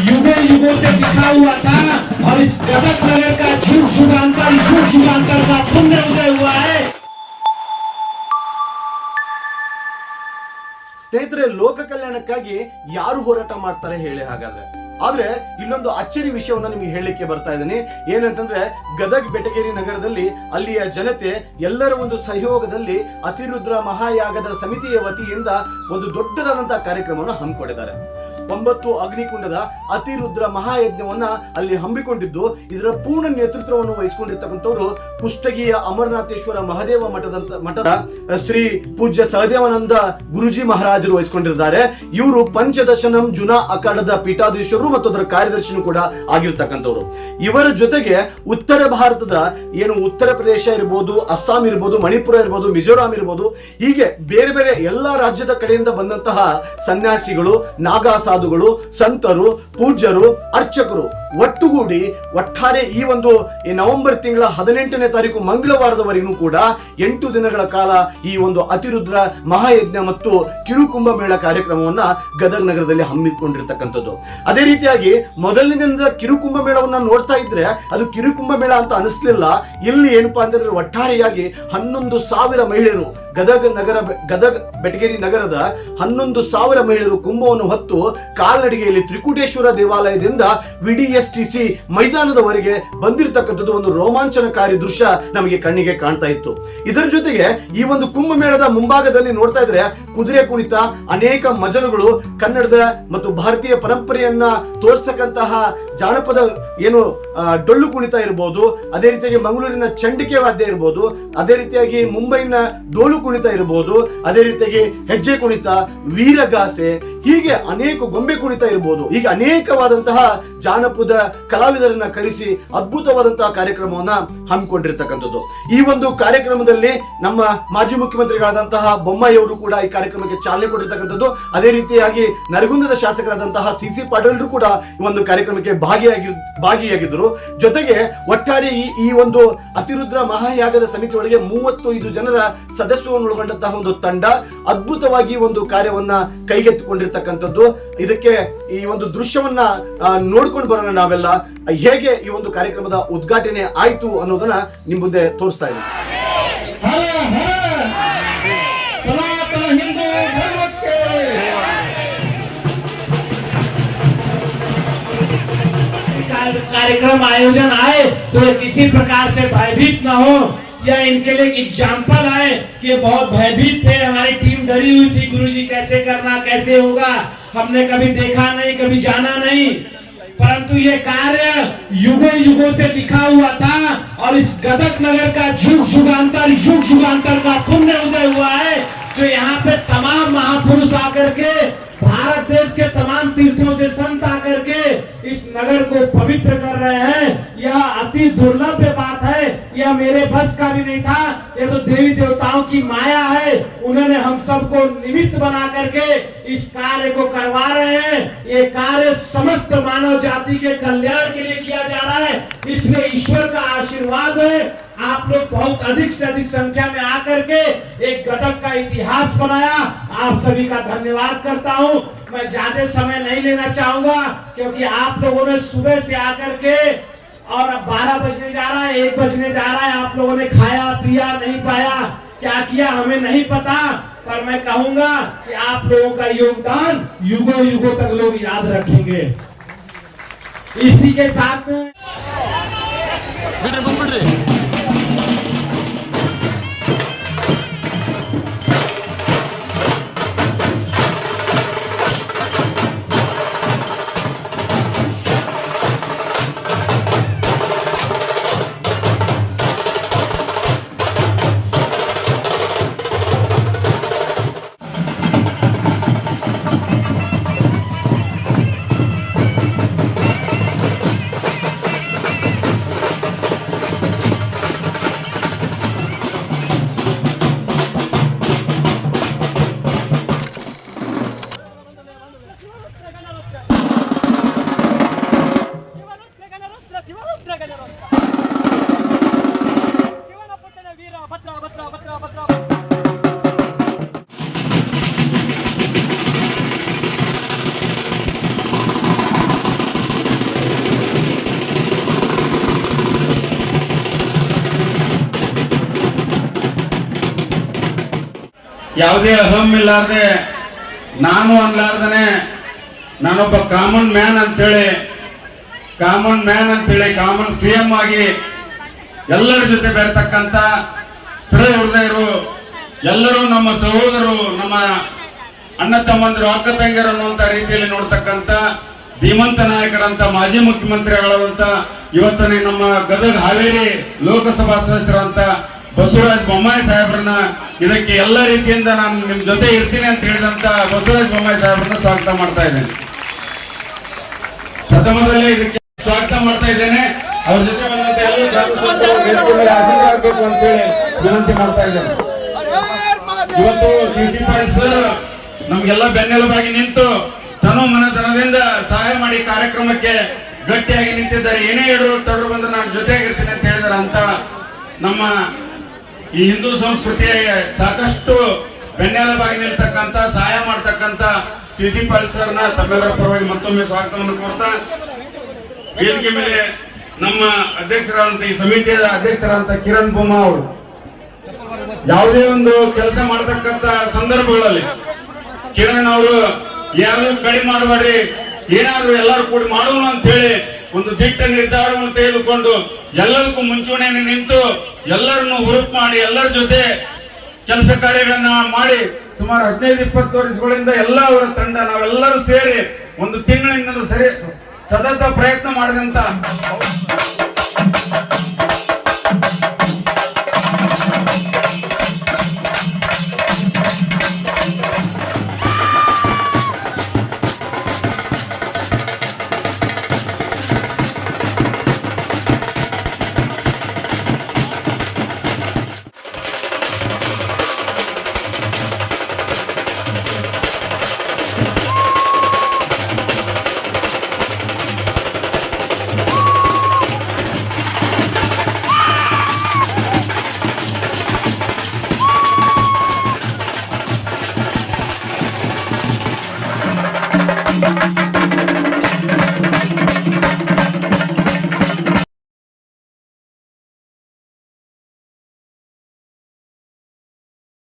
युगों युगों से लिखा हुआ था और इस गदक नगर का युग युगांतर का पुण्य उदय हुआ है। ಸ್ನೇಹಿತರೆ, ಲೋಕ ಕಲ್ಯಾಣಕ್ಕಾಗಿ ಯಾರು ಹೋರಾಟ ಮಾಡ್ತಾರೆ ಹೇಳಿ? ಹಾಗಾದ್ರೆ ಆದ್ರೆ ಇಲ್ಲೊಂದು ಅಚ್ಚರಿ ವಿಷಯವನ್ನ ನಿಮ್ಗೆ ಹೇಳಲಿಕ್ಕೆ ಬರ್ತಾ ಇದ್ದೀನಿ. ಏನಂತಂದ್ರೆ, ಗದಗ್ ಬೆಟಗೇರಿ ನಗರದಲ್ಲಿ ಅಲ್ಲಿಯ ಜನತೆ ಎಲ್ಲರ ಒಂದು ಸಹಯೋಗದಲ್ಲಿ ಅತಿರುದ್ರ ಮಹಾಯಾಗದ ಸಮಿತಿಯ ವತಿಯಿಂದ ಒಂದು ದೊಡ್ಡದಾದಂತಹ ಕಾರ್ಯಕ್ರಮವನ್ನು ಹಮ್ಮಿಕೊಂಡಿದ್ದಾರೆ. 9 ಅಗ್ನಿಕುಂಡದ ಅತಿರುದ್ರ ಮಹಾಯಜ್ಞವನ್ನ ಅಲ್ಲಿ ಹಮ್ಮಿಕೊಂಡಿದ್ದು, ಇದರ ಪೂರ್ಣ ನೇತೃತ್ವವನ್ನು ವಹಿಸಿಕೊಂಡಿರ್ತಕ್ಕಂಥವ್ರು ಕುಷ್ಟಗಿಯ ಅಮರನಾಥೇಶ್ವರ ಮಹಾದೇವ ಮಠದ ಶ್ರೀ ಪೂಜ್ಯ ಸಹದೇವಾನಂದ ಗುರುಜಿ ಮಹಾರಾಜರು ವಹಿಸಿಕೊಂಡಿದ್ದಾರೆ. ಇವರು ಪಂಚದಶನಂ ಜುನಾ ಅಖಾಡದ ಪೀಠಾಧೀಶರು ಮತ್ತು ಅದರ ಕಾರ್ಯದರ್ಶಿನೂ ಕೂಡ ಆಗಿರ್ತಕ್ಕಂಥವ್ರು. ಇವರ ಜೊತೆಗೆ ಉತ್ತರ ಭಾರತದ ಉತ್ತರ ಪ್ರದೇಶ ಇರ್ಬೋದು, ಅಸ್ಸಾಂ ಇರ್ಬೋದು, ಮಣಿಪುರ ಇರ್ಬೋದು, ಮಿಜೋರಾಂ ಇರ್ಬೋದು, ಹೀಗೆ ಬೇರೆ ಬೇರೆ ಎಲ್ಲಾ ರಾಜ್ಯದ ಕಡೆಯಿಂದ ಬಂದಂತಹ ಸನ್ಯಾಸಿಗಳು, ನಾಗಾ ಸಾಧುಗಳು, ಸಂತರು, ಪೂಜ್ಯರು, ಅರ್ಚಕರು ಒಟ್ಟುಗೂಡಿ ಒಟ್ಟಾರೆ ಈ ಒಂದು ನವೆಂಬರ್ ತಿಂಗಳ 18ನೇ ತಾರೀಕು ಮಂಗಳವಾರದವರೆಗೂ ಕೂಡ 8 ದಿನಗಳ ಕಾಲ ಈ ಒಂದು ಅತಿರುದ್ರ ಮಹಾಯಜ್ಞ ಮತ್ತು ಕಿರುಕುಂಭ ಮೇಳ ಕಾರ್ಯಕ್ರಮವನ್ನ ಗದಗ ನಗರದಲ್ಲಿ ಹಮ್ಮಿಕೊಂಡಿರ್ತಕ್ಕಂಥದ್ದು. ಅದೇ ರೀತಿಯಾಗಿ ಮೊದಲನೇ ದಿನದ ಕಿರುಕುಂಭ ಮೇಳವನ್ನ ನೋಡ್ತಾ ಇದ್ರೆ ಅದು ಕಿರುಕುಂಭ ಮೇಳ ಅಂತ ಅನಿಸ್ಲಿಲ್ಲ. ಇಲ್ಲಿ ಏನಪ್ಪಾ ಅಂತಂದ್ರೆ ಒಟ್ಟಾರೆಯಾಗಿ 11,000 ಮಹಿಳೆಯರು ಗದಗ ಬೆಟಗೇರಿ ನಗರದ 11,000 ಮಹಿಳೆಯರು ಕುಂಭವನ್ನು ಹೊತ್ತು ಕಾಲ್ನಡಿಗೆಯಲ್ಲಿ ತ್ರಿಕೂಟೇಶ್ವರ ದೇವಾಲಯದಿಂದ ವಿಡಿಎಸ್ಟಿಸಿ ಮೈದಾನದವರೆಗೆ ಬಂದಿರತಕ್ಕಂಥದ್ದು ಒಂದು ರೋಮಾಂಚನಕಾರಿ ದೃಶ್ಯ ನಮಗೆ ಕಣ್ಣಿಗೆ ಕಾಣ್ತಾ ಇತ್ತು. ಇದರ ಜೊತೆಗೆ ಈ ಒಂದು ಕುಂಭಮೇಳದ ಮುಂಭಾಗದಲ್ಲಿ ನೋಡ್ತಾ ಇದ್ರೆ ಕುದುರೆ ಕುಣಿತ, ಅನೇಕ ಮಜಲುಗಳು, ಕನ್ನಡದ ಮತ್ತು ಭಾರತೀಯ ಪರಂಪರೆಯನ್ನ ತೋರಿಸ್ತಕ್ಕಂತಹ ಜಾನಪದ ಡೊಳ್ಳು ಕುಣಿತ ಇರಬಹುದು, ಅದೇ ರೀತಿಯಾಗಿ ಮಂಗಳೂರಿನ ಚಂಡಿಕೆ ವಾದ್ಯ ಇರಬಹುದು, ಅದೇ ರೀತಿಯಾಗಿ ಮುಂಬೈನ ಡೋಲು ಕುಣಿತ ಇರಬಹುದು, ಅದೇ ರೀತಿಯಾಗಿ ಹೆಜ್ಜೆ ಕುಣಿತ, ವೀರಗಾಸೆ, ಹೀಗೆ ಅನೇಕ ಗೊಂಬೆ ಕುಣಿತ ಇರಬಹುದು. ಹೀಗೆ ಅನೇಕವಾದಂತಹ ಜಾನಪದ ಕಲಾವಿದರನ್ನ ಕರೆಸಿ ಅದ್ಭುತವಾದಂತಹ ಕಾರ್ಯಕ್ರಮವನ್ನ ಹಮ್ಮಿಕೊಂಡಿರ್ತಕ್ಕಂಥದ್ದು. ಈ ಒಂದು ಕಾರ್ಯಕ್ರಮದಲ್ಲಿ ನಮ್ಮ ಮಾಜಿ ಮುಖ್ಯಮಂತ್ರಿಗಳಾದಂತಹ ಬೊಮ್ಮಾಯಿ ಅವರು ಕೂಡ ಈ ಕಾರ್ಯಕ್ರಮಕ್ಕೆ ಚಾಲನೆ ಕೊಟ್ಟಿರ್ತಕ್ಕಂಥದ್ದು. ಅದೇ ರೀತಿಯಾಗಿ ನರಗುಂದದ ಶಾಸಕರಾದಂತಹ ಸಿ ಪಾಟೀಲರು ಕೂಡ ಈ ಒಂದು ಕಾರ್ಯಕ್ರಮಕ್ಕೆ ಭಾಗಿಯಾಗಿದ್ದರು. ಜೊತೆಗೆ ಒಟ್ಟಾರೆ ಈ ಒಂದು ಅತಿರುದ್ರ ಮಹಾಯಾಗದ ಸಮಿತಿ ಒಳಗೆ 35 ಜನರ ಸದಸ್ಯವನ್ನು ಒಳಗೊಂಡಂತಹ ಒಂದು ತಂಡ ಅದ್ಭುತವಾಗಿ ಒಂದು ಕಾರ್ಯವನ್ನ ಕೈಗೆತ್ತಿಕೊಂಡಿರ್ತಕ್ಕಂಥದ್ದು. ಇದಕ್ಕೆ ಈ ಒಂದು ದೃಶ್ಯವನ್ನ ನೋಡ್ಕೊಂಡು ಬರೋಣ ನಾವೆಲ್ಲ, ಹೇಗೆ ಈ ಒಂದು ಕಾರ್ಯಕ್ರಮದ ಉದ್ಘಾಟನೆ ಆಯ್ತು ಅನ್ನೋದನ್ನ ನಿಮ್ ಮುಂದೆ ತೋರಿಸ್ತಾ ಇದ್ದೀನಿ. कार्यक्रम आयोजन आए तो किसी प्रकार से भयभीत न हो, या इनके लिए एग्जाम्पल आए कि ये बहुत भयभीत थे, हमारी टीम डरी हुई थी, गुरुजी कैसे करना, कैसे होगा, हमने कभी देखा नहीं, कभी जाना नहीं, परंतु ये कार्य युगों युगों से लिखा हुआ था और इस गदक नगर का युग युगांतर का पुण्य उदय हुआ है, जो यहाँ पे तमाम महापुरुष आकर के भारत देश के तमाम तीर्थों से संत आकर के इस नगर को पवित्र कर रहे हैं। यह अति दुर्लभ बात है, यह मेरे बस का भी नहीं था, यह तो देवी देवताओं की माया है। उन्होंने हम सबको निमित्त बना करके इस कार्य को करवा रहे हैं। ये कार्य समस्त मानव जाति के कल्याण के लिए किया जा रहा है, इसमें ईश्वर का आशीर्वाद है। आप लोग बहुत अधिक से अधिक संख्या में आकर के एक गदक का इतिहास बनाया, आप सभी का धन्यवाद करता हूं। मैं ज्यादा समय नहीं लेना चाहूंगा क्योंकि आप लोगों ने सुबह से आकर के, और अब 12 बजने जा रहा है, 1 बजने जा रहा है, आप लोगों ने खाया पिया नहीं पाया, क्या किया हमें नहीं पता, पर मैं कहूंगा कि आप लोगों का योगदान युगों युगों तक लोग याद रखेंगे। इसी के साथ में ಯಾವುದೇ ಅಹಂ ಇಲ್ಲಾರ್ದೆ ನಾನು ಅನ್ಲಾರ್ದನೆ ನಾನೊಬ್ಬ ಕಾಮನ್ ಮ್ಯಾನ್ ಅಂತೇಳಿ ಕಾಮನ್ CM ಆಗಿ ಎಲ್ಲರ ಜೊತೆ ಬೆರ್ತಕ್ಕಂಥ ಶ್ರೇ ಹೃದಯರು, ಎಲ್ಲರೂ ನಮ್ಮ ಸಹೋದರರು, ನಮ್ಮ ಅಣ್ಣ ತಮ್ಮಂದಿರು, ಅಕ್ಕ ತಂಗಿಯರು ಅನ್ನುವಂತ ರೀತಿಯಲ್ಲಿ ನೋಡ್ತಕ್ಕಂಥ ಧೀಮಂತ ನಾಯಕರಂತ ಮಾಜಿ ಮುಖ್ಯಮಂತ್ರಿಗಳಾದಂತ ಇವತ್ತನೇ ನಮ್ಮ ಗದಗ ಹಾವೇರಿ ಲೋಕಸಭಾ ಸದಸ್ಯರಂತ ಬಸವರಾಜ ಬೊಮ್ಮಾಯಿ ಸಾಹೇಬ್ರನ್ನ ಇದಕ್ಕೆ ಎಲ್ಲ ರೀತಿಯಿಂದ ನಾನು ನಿಮ್ ಜೊತೆ ಇರ್ತೀನಿ ಅಂತ ಹೇಳಿದಂತ ಬಸವರಾಜ ಬೊಮ್ಮಾಯಿ ಸಾಹೇಬ್ರನ್ನ ಸ್ವಾಗತ ಮಾಡ್ತಾ ಇದ್ದೇನೆ. ಪ್ರಥಮದಲ್ಲೇ ಇದಕ್ಕೆ ಸ್ವಾಗತ ಮಾಡ್ತಾ ಇದ್ದೇನೆ. ಅವ್ರ ಜೊತೆ ಬಂದಂತ ಎಲ್ಲ ಆಗಬೇಕು ಅಂತ ಹೇಳಿ ವಿನಂತಿ ಮಾಡ್ತಾ ಇದ್ದೇನೆ. ಇವತ್ತು CC ಪಾಟೀಲ್ ಸರ್ ನಮ್ಗೆಲ್ಲ ಬೆನ್ನೆಲುಬಾಗಿ ನಿಂತು ತನು ಮನಧನದಿಂದ ಸಹಾಯ ಮಾಡಿ ಕಾರ್ಯಕ್ರಮಕ್ಕೆ ಗಟ್ಟಿಯಾಗಿ ನಿಂತಿದ್ದಾರೆ. ಏನೇ ತಡರು ಬಂದ್ರೆ ನಾನು ಜೊತೆಯಾಗಿರ್ತೀನಿ ಅಂತ ಹೇಳಿದಾರೆ ಅಂತ ನಮ್ಮ ಈ ಹಿಂದೂ ಸಂಸ್ಕೃತಿಯ ಸಾಕಷ್ಟು ಬೆನ್ನೆಲುಬಾಗಿ ನಿಲ್ತಕ್ಕಂತ ಸಹಾಯ ಮಾಡ್ತಕ್ಕಂತ CC ಪಾಟೀಲ್ ಸರ್ನ ತಮ್ಮೆಲ್ಲರ ಪರವಾಗಿ ಮತ್ತೊಮ್ಮೆ ಸ್ವಾಗತವನ್ನು ಕೋರ್ತಾ, ವೇದಿಕೆ ಮೇಲೆ ನಮ್ಮ ಅಧ್ಯಕ್ಷರಾದಂತ ಈ ಸಮಿತಿಯ ಅಧ್ಯಕ್ಷರಾದಂತ ಕಿರಣ್ ಬೊಮ್ಮಾ ಅವರು ಯಾವುದೇ ಒಂದು ಕೆಲಸ ಮಾಡತಕ್ಕಂತ ಸಂದರ್ಭಗಳಲ್ಲಿ ಕಿರಣ್ ಅವರು ಯಾರು ಕಡಿಮೆ ಮಾಡಬೇಡ್ರಿ, ಏನಾದ್ರು ಎಲ್ಲರೂ ಕೂಡಿ ಮಾಡೋಣ ಅಂತ ಹೇಳಿ ಒಂದು ದಿಟ್ಟ ನಿರ್ಧಾರವನ್ನು ತೆಗೆದುಕೊಂಡು ಎಲ್ಲದಕ್ಕೂ ಮುಂಚೂಣಿಯನ್ನು ನಿಂತು ಎಲ್ಲರನ್ನು ಹುರುಪು ಮಾಡಿ ಎಲ್ಲರ ಜೊತೆ ಕೆಲಸ ಕಾರ್ಯಗಳನ್ನ ಮಾಡಿ ಸುಮಾರು 15-20 ವರ್ಷಗಳಿಂದ ಎಲ್ಲ ಅವರ ತಂಡ ನಾವೆಲ್ಲರೂ ಸೇರಿ ಒಂದು ತಿಂಗಳಿಂದ ಸತತ ಪ್ರಯತ್ನ ಮಾಡಿದಂತ